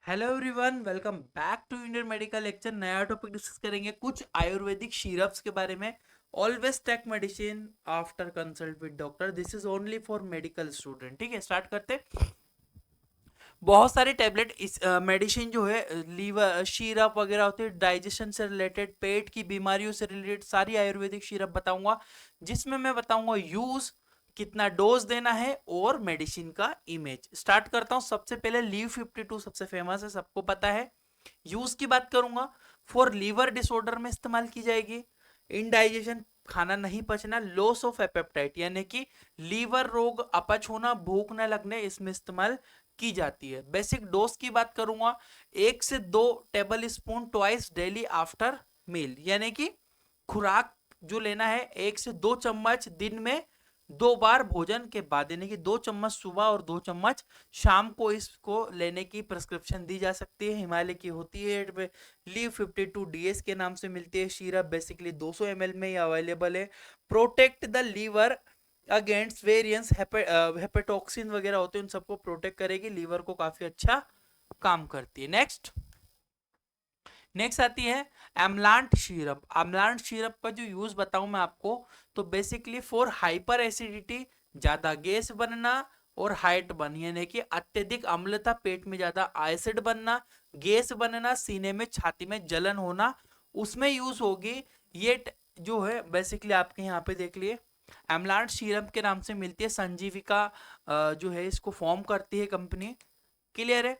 Hello everyone, welcome back to Indian medical lecture. नया topic discuss करेंगे कुछ Ayurvedic syrups के बारे में। Always take medicine after consult with doctor, this is only for medical student. ठीक है, स्टार्ट करते। बहुत सारे टेबलेट इस मेडिसिन जो है, लीवर सिरप वगैरह होते हैं, डाइजेशन से रिलेटेड, पेट की बीमारियों से रिलेटेड सारी आयुर्वेदिक सिरप बताऊंगा, जिसमें मैं बताऊंगा यूज, कितना डोज देना है और मेडिसिन का इमेज। स्टार्ट करता हूं। सबसे पहले लीव 52 सबसे फेमस है, सबको पता है। यूज की बात करूंगा, फॉर लीवर डिसऑर्डर में इस्तेमाल की जाएगी। इनडाइजेशन, खाना नहीं पचना, लॉस ऑफ एपेटाइट यानी कि लीवर रोग, अपच होना, भूख न लगने, इसमें इस्तेमाल की जाती है। बेसिक डोज की बात करूंगा, 1 से 2 tablespoon twice daily after meal, यानी कि खुराक जो लेना है 1 से 2 चम्मच दिन में 2 बार भोजन के बाद, यानी कि 2 चम्मच सुबह और 2 चम्मच शाम को इसको लेने की प्रिस्क्रिप्शन दी जा सकती है। हिमालय की होती है, लीव 52 DS के नाम से मिलती है। शीरप बेसिकली 200 ml में ही अवेलेबल है। Protect the liver against various hepatotoxin वगैरह होते हैं, उन सबको प्रोटेक्ट करेगी, लीवर को काफी अच्छा काम करती है। नेक्स्ट नेक्स्ट आती है एमलांट सिरप। एमलांट सिरप का जो यूज बताऊं मैं आपको, तो बेसिकली फॉर हाइपर एसिडिटी, ज्यादा गैस बनना और हाइट बन, यानी कि अत्यधिक अम्लता, पेट में ज्यादा एसिड बनना, गैस बनना, सीने में छाती में जलन होना, उसमें यूज होगी। ये जो है बेसिकली आपके यहाँ पे देख लिए, एमलांट सिरप के नाम से मिलती है। संजीविका जो है इसको फॉर्म करती है कंपनी। क्लियर है।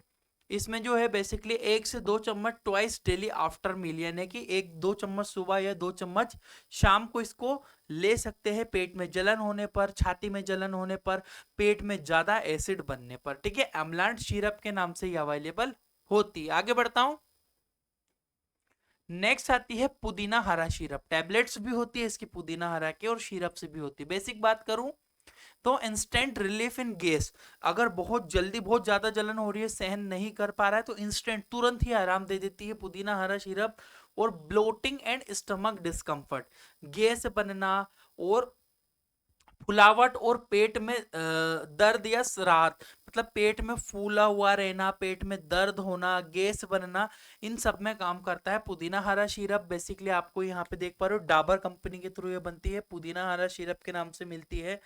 इसमें जो है बेसिकली 1 से 2 चम्मच ट्वाइस डेली आफ्टर मील, यानी कि 1-2 चम्मच सुबह या 2 चम्मच शाम को इसको ले सकते हैं, पेट में जलन होने पर, छाती में जलन होने पर, पेट में ज्यादा एसिड बनने पर। ठीक है, एमलांट सिरप के नाम से ही अवेलेबल होती है। आगे बढ़ता हूं। नेक्स्ट आती है पुदीना हरा सिरप। टैबलेट्स भी होती है इसकी पुदीना हरा की, और सिरप से भी होती है। बेसिक बात करूं तो इंस्टेंट रिलीफ इन गैस, अगर बहुत जल्दी बहुत ज्यादा जलन हो रही है, सहन नहीं कर पा रहा है, तो इंस्टेंट तुरंत ही आराम दे देती है पुदीना हरा सिरप। और bloating and stomach discomfort, gas बनना और फुलावट और पेट में दर्द या राहत, मतलब पेट में फूला हुआ रहना, पेट में दर्द होना, गैस बनना, इन सब में काम करता है पुदीना हरा सिरप। बेसिकली आपको यहाँ पे देख पा रहे हो, डाबर कंपनी के थ्रू ये बनती है, पुदीना हरा सिरप के नाम से मिलती है।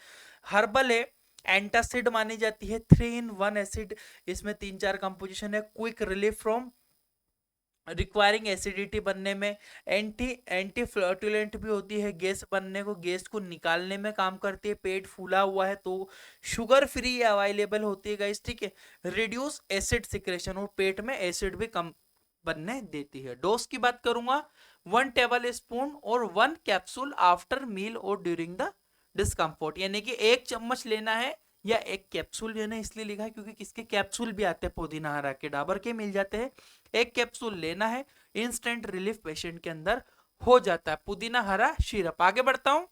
हर्बल है, एंटासिड मानी जाती है, 3 in 1 एसिड, इसमें 3-4 कंपोजिशन है। Quick relief from requiring acidity बनने में, एंटी एंटी फ्लर्टुलेंट भी होती है, गैस बनने को, गैस को निकालने में काम करती है। पेट फूला हुआ है तो शुगर फ्री अवेलेबल होती है गाइस। ठीक है, रिड्यूस एसिड सिक्रेशन, और पेट में एसिड भी कम बनने देती है। डोज की बात करूंगा, 1 टेबल स्पून और 1 कैप्सूल आफ्टर मील और ड्यूरिंग द डिस्कम्फोर्ट, यानी कि 1 चम्मच लेना है या 1 कैप्सूल लेना है। इसलिए लिखा है क्योंकि किसके कैप्सूल भी आते हैं, पुदीना हरा के, डाबर के मिल जाते हैं। 1 कैप्सूल लेना है, इंस्टेंट रिलीफ पेशेंट के अंदर हो जाता है पुदीना हरा सिरप। आगे बढ़ता हूं।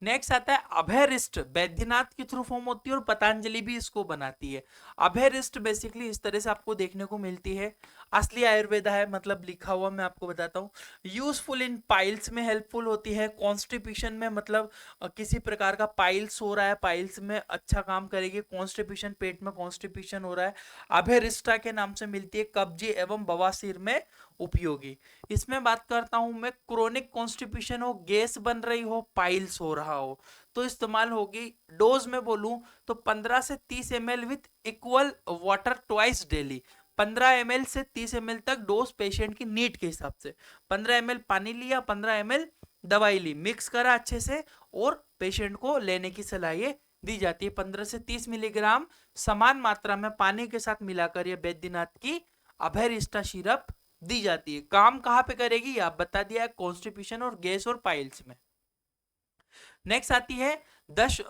नेक्स्ट आता है अभयरिष्ट, बैद्यनाथ के थ्रू फॉर्म होती है और पतंजलि भी इसको बनाती है। अभयरिष्ट बेसिकली इस तरह से आपको देखने को मिलती है, असली आयुर्वेदा है, मतलब लिखा हुआ मैं आपको बताता हूँ। यूजफुल इन पाइल्स में हेल्पफुल होती है, कॉन्स्टिपेशन में, मतलब किसी प्रकार का पाइल्स हो रहा है, पाइल्स में अच्छा काम करेगी। कॉन्स्टिपेशन, पेट में कॉन्स्टिपेशन हो रहा है, अभयरिष्टा के नाम से मिलती है। कब्जी एवं बवासीर में उपयोगी। इसमें बात करता हूं मैं, क्रोनिक कॉन्स्टिपेशन हो, गैस बन रही हो, पाइल्स हो रहा हो, तो इस्तेमाल होगी। डोज में बोलूं तो 15 से 30 ml with equal water twice daily. 15 ml से 30 ml तक डोज पेशेंट की नीड के हिसाब से। 15 ml पानी लिया, 15 ml दवाई ली, मिक्स करा अच्छे से, और पेशेंट को लेने की सलाह ये दी जाती है। 15 से 30 मिलीग्राम समान मात्रा में पानी के साथ मिलाकर ये बैद्यनाथ की अभयरिष्टा सिरप दी जाती है। काम कहाँ पे करेगी आप बता दिया, कॉन्स्टिपेशन और गैस और पाइल्स में। नेक्स्ट आती है दश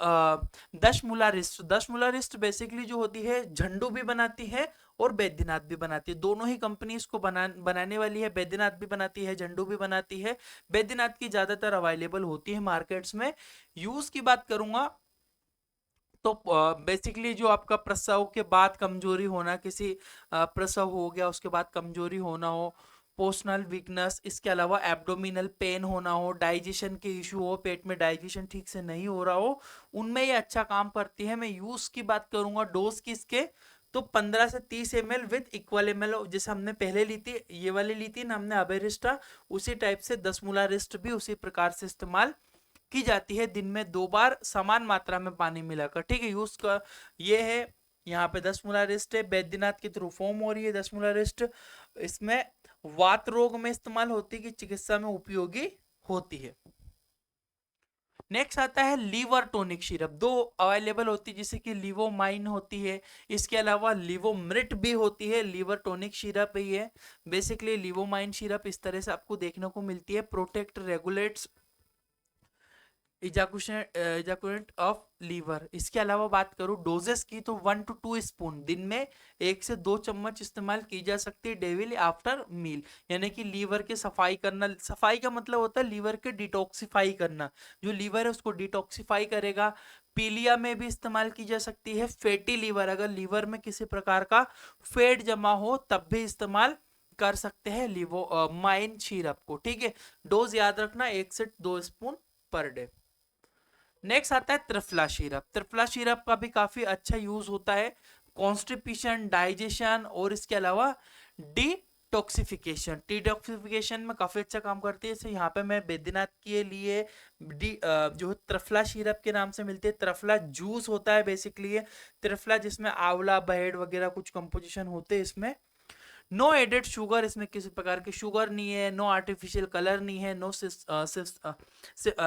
दशमूलारिष्ट। दशमूलारिष्ट बेसिकली जो होती है, झंडू भी बनाती है और बैद्यनाथ भी बनाती है, दोनों ही कंपनी इसको बनाने वाली है। बैद्यनाथ भी बनाती है, झंडू भी बनाती है। बैद्यनाथ की ज्यादातर अवेलेबल होती है मार्केट्स में। यूज की बात करूंगा तो बेसिकली जो आपका प्रसव के बाद कमजोरी होना, किसी प्रसव हो गया उसके बाद कमजोरी होना हो, पोस्टनल वीकनेस, इसके अलावा एब्डोमिनल पेन होना हो, डाइजेशन के इशू हो, पेट में डाइजेशन ठीक से नहीं हो रहा हो, उनमें ये अच्छा काम करती है। मैं यूज की बात करूंगा, डोज की इसके तो 15 से 30 ml विथ इक्वल ml, जैसे हमने पहले ली थी, ये वाली ली थी ना हमने अबेरिस्टा, उसी टाइप से 10 मोलारिस्ट भी उसी प्रकार से इस्तेमाल की जाती है, दिन में 2 बार समान मात्रा में पानी मिलाकर। ठीक है, यूज का ये है। यहाँ पे 10 मोलारिस्ट है, बैद्यनाथ के थ्रू फॉर्म हो रही है 10 मोलारिस्ट। इसमें वात रोग में इस्तेमाल होती है, कि चिकित्सा में उपयोगी होती है। नेक्स्ट आता है लीवर टोनिक सिरप, दो अवेलेबल होती है, जैसे कि लिवोमाइन होती है, इसके अलावा लिवोमृट भी होती है। लीवर टोनिक सिरप ही है बेसिकली। लिवोमाइन सिरप इस तरह से आपको देखने को मिलती है, प्रोटेक्ट रेगुलेट्स इजाकुलेट ऑफ लीवर। इसके अलावा बात करूं डोजेस की, तो 1 to 2 स्पून दिन में 1 से 2 चम्मच इस्तेमाल की जा सकती है डेली आफ्टर मील, यानी कि लीवर की सफाई करना। सफाई का मतलब होता है लीवर के डिटॉक्सिफाई करना, जो लीवर है उसको डिटॉक्सिफाई करेगा। पीलिया में भी इस्तेमाल की जा सकती है। फैटी लीवर, अगर लीवर में किसी प्रकार का फैट जमा हो तब भी इस्तेमाल कर सकते हैं लिवो माइन सिरप को। ठीक है, डोज याद रखना 1 से 2 स्पून पर डे। नेक्स्ट आता है त्रिफला सिरप। त्रिफला सिरप का भी काफी अच्छा यूज होता है कॉन्स्टिपेशन, डाइजेशन और इसके अलावा डिटॉक्सिफिकेशन। डिटॉक्सिफिकेशन में काफी अच्छा काम करती है। जैसे यहाँ पे मैं बैद्यनाथ के लिए जो त्रिफला सिरप के नाम से मिलती है, त्रिफला जूस होता है बेसिकली। त्रिफला जिसमें आंवला, बहेड़ वगैरह कुछ कंपोजिशन होते हैं इसमें। नो एडेड शुगर, इसमें किसी प्रकार की शुगर नहीं है। नो आर्टिफिशियल कलर नहीं है। नो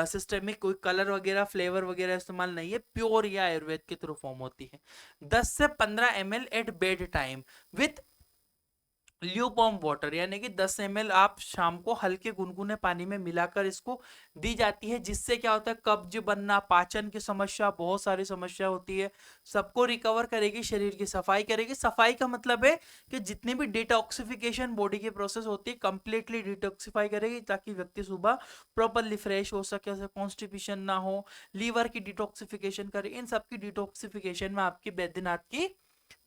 सिस्टेमिक कोई कलर वगैरह, फ्लेवर वगैरह इस्तेमाल नहीं है। प्योर या आयुर्वेद के थ्रू फॉर्म होती है। 10 से 15 ml at bed time with lukewarm water, यानी कि 10 ml आप शाम को हल्के गुनगुने पानी में मिलाकर इसको दी जाती है, जिससे क्या होता है कब्ज बनना, पाचन की समस्या, बहुत सारी समस्या होती है, सबको रिकवर करेगी, शरीर की सफाई करेगी। सफाई का मतलब है कि जितनी भी डिटॉक्सिफिकेशन बॉडी की प्रोसेस होती है कंप्लीटली डिटॉक्सिफाई करेगी, ताकि व्यक्ति सुबह प्रॉपरली फ्रेश हो सके, कॉन्स्टिपेशन ना हो, लीवर की डिटॉक्सिफिकेशन करे। इन सबकी डिटॉक्सिफिकेशन में आपकी बैद्यनाथ की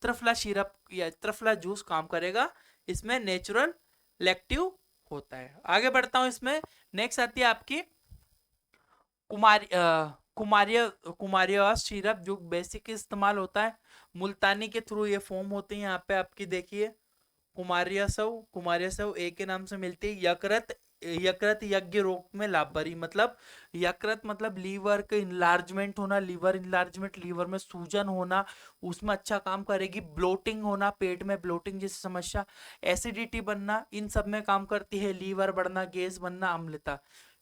त्रिफला सिरप या त्रिफला जूस काम करेगा। इसमें नेचुरल लैक्टिव होता है। आगे बढ़ता हूं, इसमें नेक्स्ट आती है आपकी कुमारी कुमारिया सिरप, जो बेसिक इस्तेमाल होता है मुल्तानी के थ्रू ये फॉर्म होते हैं। यहाँ पे आपकी देखिए कुमारिया सव ए के नाम से मिलती है। यकृत यज्ञ रोग में लाभकारी, मतलब यकृत मतलब लीवर का इनलार्जमेंट होना, लीवर इनलार्जमेंट, लीवर में सूजन होना, उसमें अच्छा काम करेगी। ब्लोटिंग होना, पेट में ब्लोटिंग जैसी समस्या, एसिडिटी बनना, इन सब में काम करती है। लीवर बढ़ना, गैस बनना, अम्लता।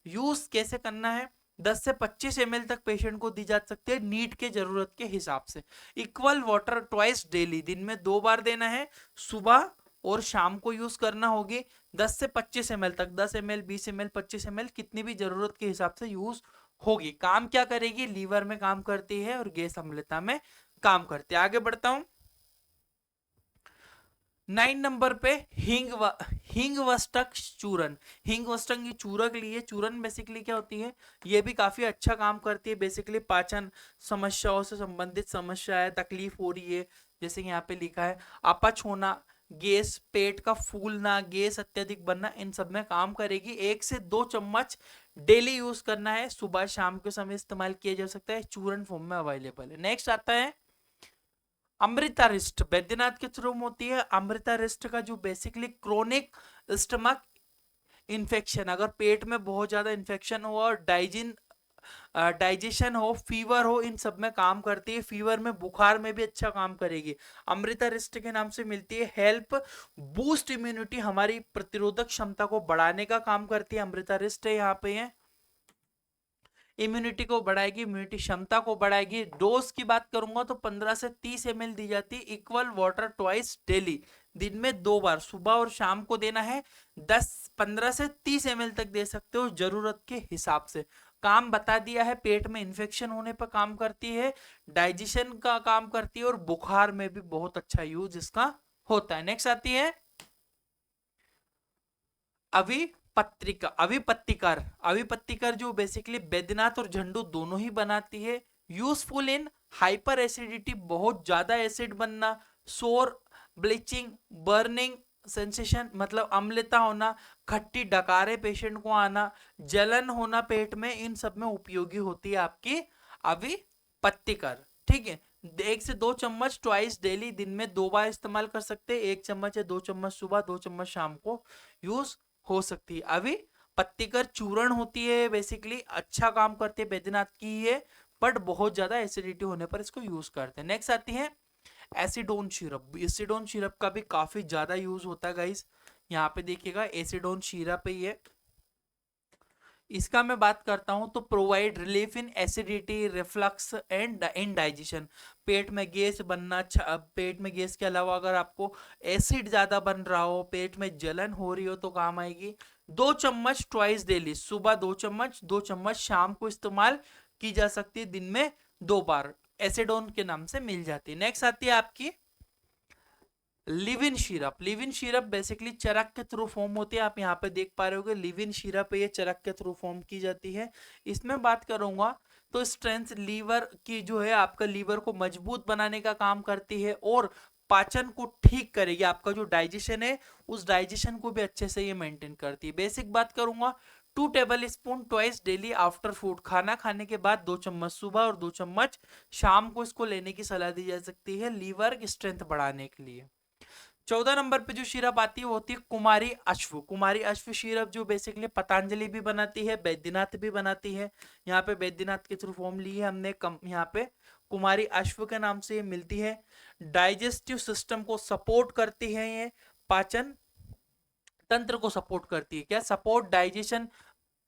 यूज कैसे करना है, 10 से 25 ml तक पेशेंट को दी जा सकती है नीड के जरूरत के हिसाब से। इक्वल वाटर ट्वाइस डेली, दिन में 2 बार देना है, सुबह और शाम को यूज करना होगी। 10 से 25 ml तक, 10 ml, 20 ml, 25 ml, कितनी भी जरूरत के हिसाब से यूज होगी। काम क्या करेगी, लीवर में काम करती है और गैस अम्लता में काम करती है। आगे बढ़ता हूं, 9 नंबर पे हिंग वस्तक चूरन। हिंग वस्तक की चूरक लिए, चूरन बेसिकली क्या होती है, ये भी काफी अच्छा काम करती है। बेसिकली पाचन समस्याओं से संबंधित समस्या है, तकलीफ हो रही है, जैसे यहाँ पे लिखा है अपच होना, गैस, पेट का फूलना, गैस अत्यधिक बनना, इन सब में काम करेगी। 1 से 2 चम्मच डेली यूज करना है, सुबह शाम के समय इस्तेमाल किया जा सकता है, चूरन फॉर्म में अवेलेबल है। नेक्स्ट आता है अमृता रिस्ट, बैद्यनाथ के थ्रू होती है। अमृता रिस्ट का जो बेसिकली क्रोनिक स्टमक इन्फेक्शन, अगर पेट में बहुत ज्यादा इन्फेक्शन हो और डाइजेशन हो, फीवर हो, इन सब में काम करती है। फीवर में, बुखार में भी अच्छा काम करेगी। अमृता रिस्ट के नाम से मिलती है। हेल्प बूस्ट इम्यूनिटी, हमारी प्रतिरोधक क्षमता को बढ़ाने का काम करती है अमृता रिस्ट है यहाँ पे है। इम्यूनिटी को बढ़ाएगी, इम्यूनिटी क्षमता को बढ़ाएगी। डोज की बात करूंगा तो 15 से 30 ml दी जाती है। इक्वल वाटर ट्वाइस डेली, दिन में 2 बार, सुबह और शाम को देना है। 15 से 30 ml तक दे सकते हो जरूरत के हिसाब से। काम बता दिया है, पेट में इन्फेक्शन होने पर काम करती है, डाइजेशन का काम करती है और बुखार में भी बहुत अच्छा यूज इसका होता है। नेक्स्ट आती है अविपत्तिकर जो बेसिकली बैद्यनाथ और झंडू दोनों ही बनाती है। यूजफुल इन हाइपर एसिडिटी, बहुत ज्यादा एसिड बनना, सोर, ब्लीचिंग, बर्निंग सेंसेशन मतलब अम्लता होना, खट्टी डकारे पेशेंट को आना, जलन होना पेट में, इन सब में उपयोगी होती है आपकी अविपत्तिकर। ठीक है, 1 से 2 चम्मच ट्वाइस डेली, दिन में 2 बार इस्तेमाल कर सकते हैं। 1 चम्मच या 2 चम्मच सुबह, 2 चम्मच शाम को यूज हो सकती है। अभी पत्तीकर चूर्ण होती है, बेसिकली अच्छा काम करती है, बैद्यनाथ की है, बट बहुत ज्यादा एसिडिटी होने पर इसको यूज करते हैं। नेक्स्ट आती है एसिडोन सिरप। एसिडोन सिरप का भी काफी ज्यादा यूज होता है गाइस, यहाँ पे देखिएगा एसिडोन सिरप ही है। इसका मैं बात करता हूं तो provide relief in acidity, reflux and indigestion. पेट में गैस बनना, पेट में गैस के अलावा अगर आपको एसिड ज्यादा बन रहा हो, पेट में जलन हो रही हो तो काम आएगी। 2 चम्मच ट्वाइस डेली, सुबह 2 चम्मच, 2 चम्मच शाम को इस्तेमाल की जा सकती है, दिन में 2 बार, एसिडोन के नाम से मिल जाती है। नेक्स्ट आती है आपकी liv in syrup. Liv in syrup basically Charak के थ्रू फॉर्म होती है, आप यहाँ पे देख पा रहे होगे लिव इन सिरप ये चरक के थ्रू फॉर्म की जाती है। इसमें बात करूंगा तो स्ट्रेंथ लीवर की जो है, आपका लीवर को मजबूत बनाने का काम करती है और पाचन को ठीक करेगी, आपका जो डाइजेशन है उस डाइजेशन को भी अच्छे से ये मेंटेन करती है। बेसिक बात करूंगा 2 tablespoon twice daily after food, खाना खाने के बाद 2 चम्मच सुबह और 2 चम्मच शाम को इसको लेने की सलाह दी जा सकती है लीवर की स्ट्रेंथ बढ़ाने के लिए। 14 नंबर पे जो सिरप आती है वो होती है कुमारी अश्व। कुमारी अश्व सिरप जो बेसिकली पतंजलि भी बनाती है, बैद्यनाथ भी बनाती है। यहाँ पे बैद्यनाथ के थ्रू फॉर्म ली है हमने, यहाँ पे कुमारी अश्व के नाम से ये मिलती है। डाइजेस्टिव सिस्टम को सपोर्ट करती है, ये पाचन तंत्र को सपोर्ट करती है। क्या सपोर्ट डाइजेशन,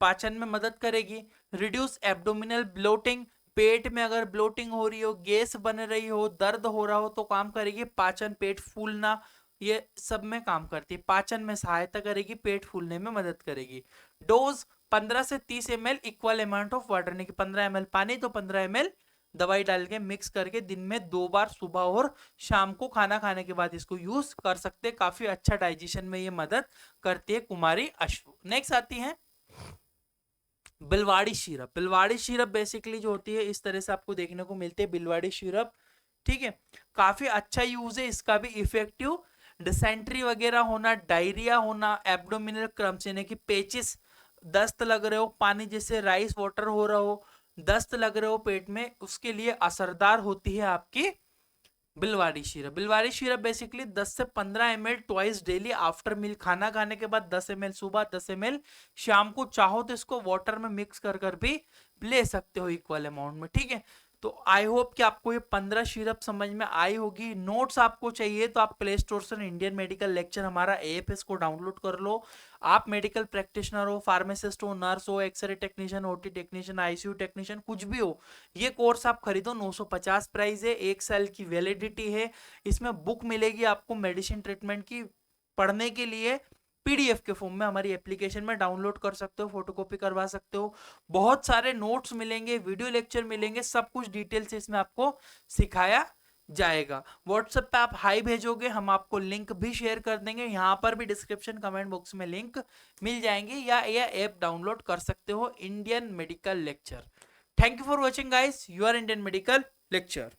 पाचन में मदद करेगी। रिड्यूस एब्डोमिनल ब्लोटिंग, पेट में अगर ब्लोटिंग हो रही हो, गैस बन रही हो, दर्द हो रहा हो तो काम करेगी। पाचन, पेट फूलना, ये सब में काम करती है। पाचन में सहायता करेगी, पेट फूलने में मदद करेगी। डोज 15 से 30 ml, equal amount of water, यानी कि 15 ml पानी तो 15 ml दवाई डाल के मिक्स करके दिन में 2 बार सुबह और शाम को खाना खाने के बाद इसको यूज कर सकते हैं। काफी अच्छा डाइजेशन में ये मदद करती है कुमारी अश्व। नेक्स्ट आती है बिलवाड़ी सिरप। बिलवाड़ी सिरप बेसिकली जो होती है इस तरह से आपको देखने को मिलती है बिलवाड़ी सिरप, ठीक है। काफी अच्छा यूज है इसका भी, इफेक्टिव। डिसेंट्री वगैरह होना, डायरिया होना, एब्डोमिनल क्रम्स यानी कि पेचिस, दस्त लग रहे हो, पानी जैसे राइस वाटर हो रहा हो, दस्त लग रहे हो पेट में, उसके लिए असरदार होती है आपकी Bilwadi syrup. Bilwadi syrup basically 10 से 15 ml twice daily after meal, खाना खाने के बाद 10 ml सुबह, 10 ml शाम को, चाहो तो इसको वाटर में मिक्स कर भी ले सकते हो इक्वल अमाउंट में, ठीक है। तो आई होप कि आपको ये 15 सिरप समझ में आई होगी। नोट्स आपको चाहिए तो आप प्ले स्टोर से इंडियन मेडिकल लेक्चर हमारा ऐप है, इसको डाउनलोड कर लो। आप मेडिकल प्रैक्टिशनर हो, फार्मासिस्ट हो, नर्स हो, x-ray technician, OT technician, ICU technician, कुछ भी हो, ये कोर्स आप खरीदो। 950 प्राइस है, 1 साल की वैलिडिटी है। इसमें बुक मिलेगी आपको मेडिसिन ट्रीटमेंट की, पढ़ने के लिए पीडीएफ के फॉर्म में हमारी एप्लीकेशन में डाउनलोड कर सकते हो, फोटोकॉपी करवा सकते हो। बहुत सारे नोट्स मिलेंगे, वीडियो लेक्चर मिलेंगे, सब कुछ डिटेल से इसमें आपको सिखाया जाएगा। व्हाट्सएप पे आप हाई भेजोगे, हम आपको लिंक भी शेयर कर देंगे, यहाँ पर भी डिस्क्रिप्शन कमेंट बॉक्स में लिंक मिल जाएंगे, या यह ऐप डाउनलोड कर सकते हो, Indian medical lecture. Thank you for watching guys, your Indian medical lecture.